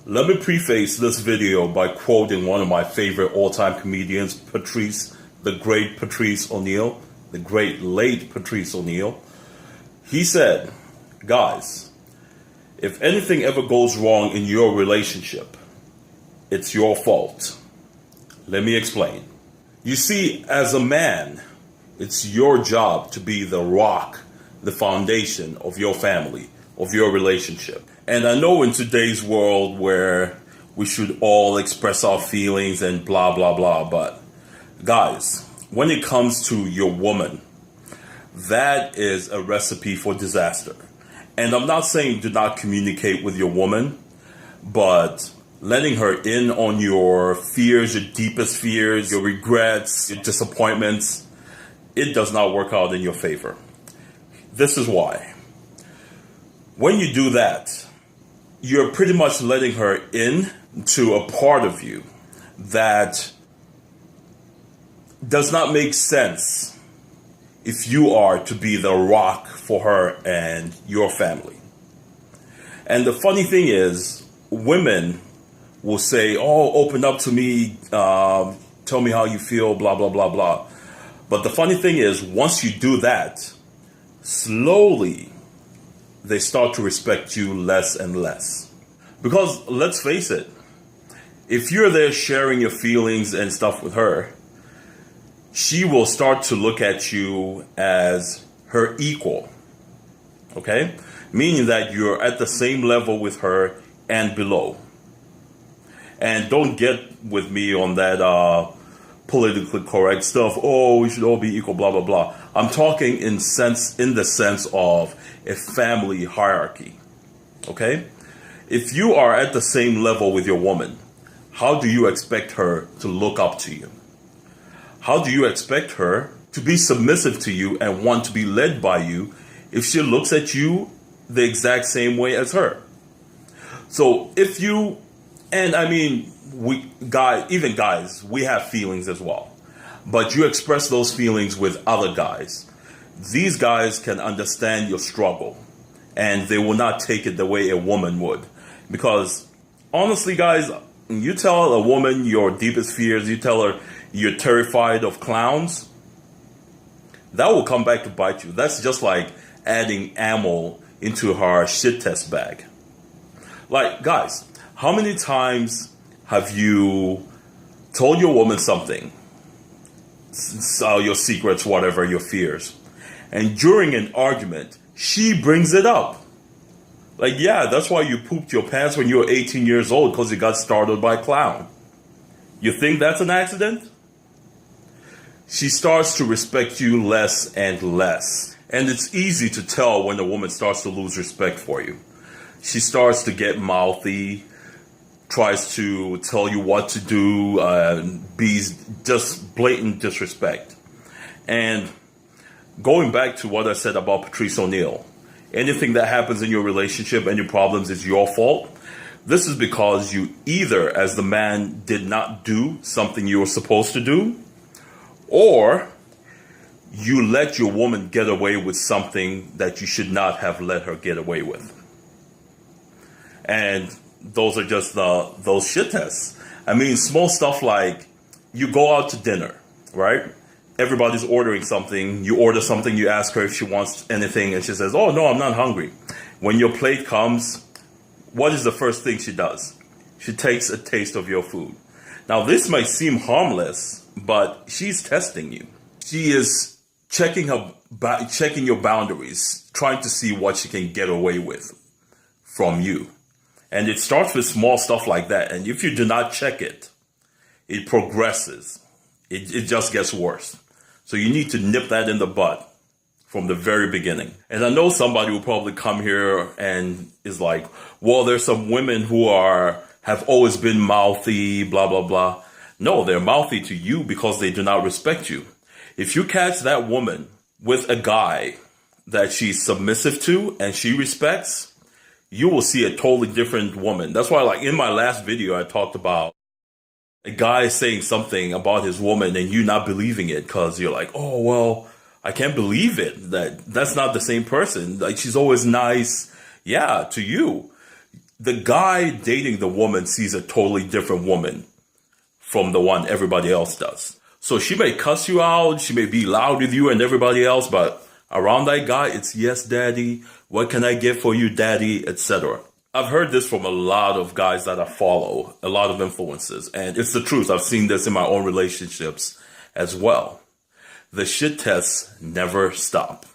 Let me preface this video by quoting one of my favorite all-time comedians, Patrice, the great Patrice O'Neal, the great late Patrice O'Neal. He said, guys, if anything ever goes wrong in your relationship, it's your fault. Let me explain. You see, as a man, it's your job to be the rock, the foundation of your family, of your relationship. And I know in today's world where we should all express our feelings and blah, blah, blah, but guys, when it comes to your woman, that is a recipe for disaster. And I'm not saying do not communicate with your woman, but letting her in on your fears, your deepest fears, your regrets, your disappointments, it does not work out in your favor. This is why. When you do that, you're pretty much letting her in to a part of you that does not make sense if you are to be the rock for her and your family. And the funny thing is, women will say, oh, open up to me, tell me how you feel, blah, blah, blah, blah. But the funny thing is, once you do that, slowly, they start to respect you less and less. Because let's face it, if you're there sharing your feelings and stuff with her, she will start to look at you as her equal. Okay? Meaning that you're at the same level with her and below. And don't get with me on that politically correct stuff. Oh, we should all be equal, blah, blah, blah. I'm talking in the sense of a family hierarchy. Okay? If you are at the same level with your woman, how do you expect her to look up to you? How do you expect her to be submissive to you and want to be led by you if she looks at you the exact same way as her? So if you, and I mean, even guys, we have feelings as well. But you express those feelings with other guys. These guys can understand your struggle, and they will not take it the way a woman would. Because honestly, guys, you tell a woman your deepest fears, you tell her you're terrified of clowns, that will come back to bite you. That's just like adding ammo into her shit test bag. Like, guys, how many times have you told your woman something, your secrets, whatever, your fears, and during an argument, she brings it up? Like, yeah, that's why you pooped your pants when you were 18 years old, because you got startled by a clown. You think that's an accident? She starts to respect you less and less. And it's easy to tell when a woman starts to lose respect for you. She starts to get mouthy, tries to tell you what to do, be just blatant disrespect. And going back to what I said about Patrice O'Neal, anything that happens in your relationship, any problems, is your fault. This is because you either, as the man, did not do something you were supposed to do, or you let your woman get away with something that you should not have let her get away with. And those are just those shit tests. I mean, small stuff like you go out to dinner, right? Everybody's ordering something. You order something, you ask her if she wants anything, and she says, oh, no, I'm not hungry. When your plate comes, what is the first thing she does? She takes a taste of your food. Now, this might seem harmless, but she's testing you. She is checking your boundaries, trying to see what she can get away with from you. And it starts with small stuff like that. And if you do not check it, it progresses. It just gets worse. So you need to nip that in the bud from the very beginning. And I know somebody will probably come here and is like, well, there's some women who have always been mouthy, blah, blah, blah. No, they're mouthy to you because they do not respect you. If you catch that woman with a guy that she's submissive to and she respects, you will see a totally different woman. That's why, like, in my last video, I talked about a guy saying something about his woman and you not believing it because you're like, oh, well, I can't believe it. That's not the same person. Like, she's always nice. Yeah, to you. the guy dating the woman sees a totally different woman from the one everybody else does. So she may cuss you out, she may be loud with you and everybody else, but around that guy, it's yes, daddy, what can I get for you, daddy, etc. I've heard this from a lot of guys that I follow, a lot of influences, and it's the truth. I've seen this in my own relationships as well. The shit tests never stop.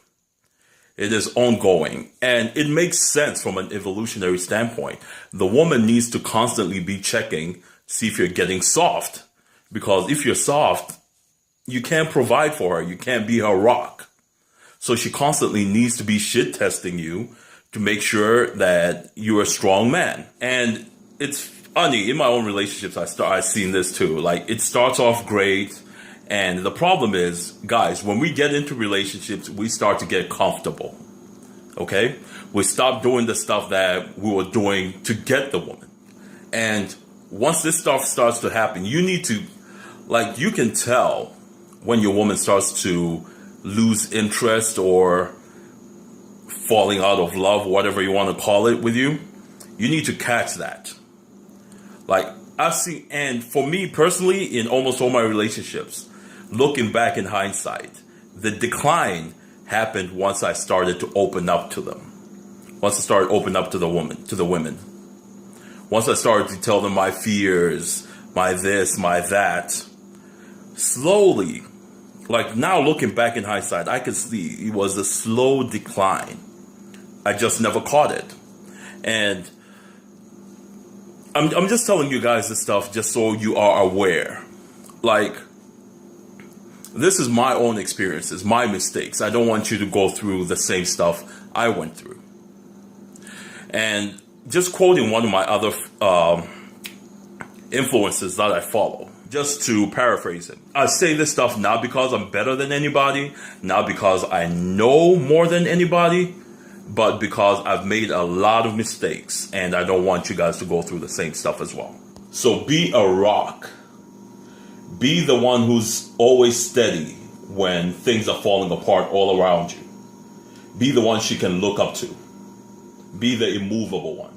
It is ongoing, and it makes sense from an evolutionary standpoint. The woman needs to constantly be checking, see if you're getting soft, because if you're soft, you can't provide for her. You can't be her rock. So she constantly needs to be shit testing you to make sure that you're a strong man. And it's funny, in my own relationships, I've seen this too. Like, it starts off great. And the problem is, guys, when we get into relationships, we start to get comfortable. Okay? We stop doing the stuff that we were doing to get the woman. And once this stuff starts to happen, you need to, like, you can tell when your woman starts to lose interest or falling out of love, whatever you want to call it with you. You need to catch that. Like, I've seen, and for me personally, in almost all my relationships, looking back in hindsight, the decline happened once I started to open up to them. Once I started opening up to the women. Once I started to tell them my fears, my this, my that. Slowly, like now looking back in hindsight, I could see it was a slow decline. I just never caught it. And I'm just telling you guys this stuff just so you are aware. Like, this is my own experiences, my mistakes. I don't want you to go through the same stuff I went through. And just quoting one of my other influences that I follow, just to paraphrase it. I say this stuff not because I'm better than anybody, not because I know more than anybody, but because I've made a lot of mistakes and I don't want you guys to go through the same stuff as well. So be a rock. Be the one who's always steady when things are falling apart all around you. Be the one she can look up to. Be the immovable one.